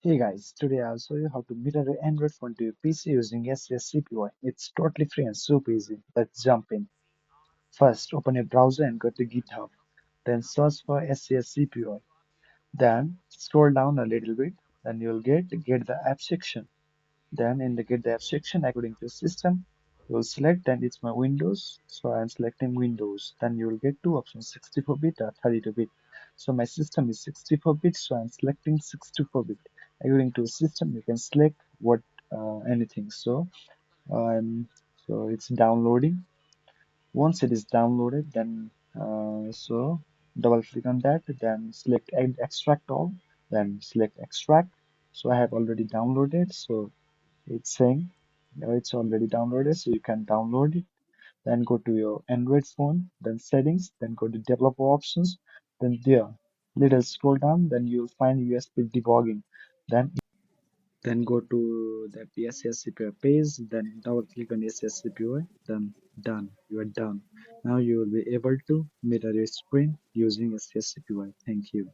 Hey guys, today I'll show you how to mirror an Android phone to your PC using Scrcpy. It's totally free and super easy. Let's jump in. First, open your browser and go to GitHub. Then search for Scrcpy. Then scroll down a little bit. Then you'll get the app section. Then in the get the app section, according to system, you'll select. Then it's my Windows, so I'm selecting Windows. Then you will get two options: 64-bit or 32-bit. So my system is 64-bit, so I'm selecting 64-bit. According to system, you can select what anything. Um, so it's downloading. Once it is downloaded, then double click on that. Then select extract all. Then select extract. So I have already downloaded. So it's saying it's already downloaded, so you can download it. Then go to your Android phone, then settings, then go to developer options, then there, little scroll down, then you'll find USB debugging. Then go to the SSCPI page, then double click on SSCPI, then done. You are done. Now you will be able to mirror your screen using SSCPI. Thank you.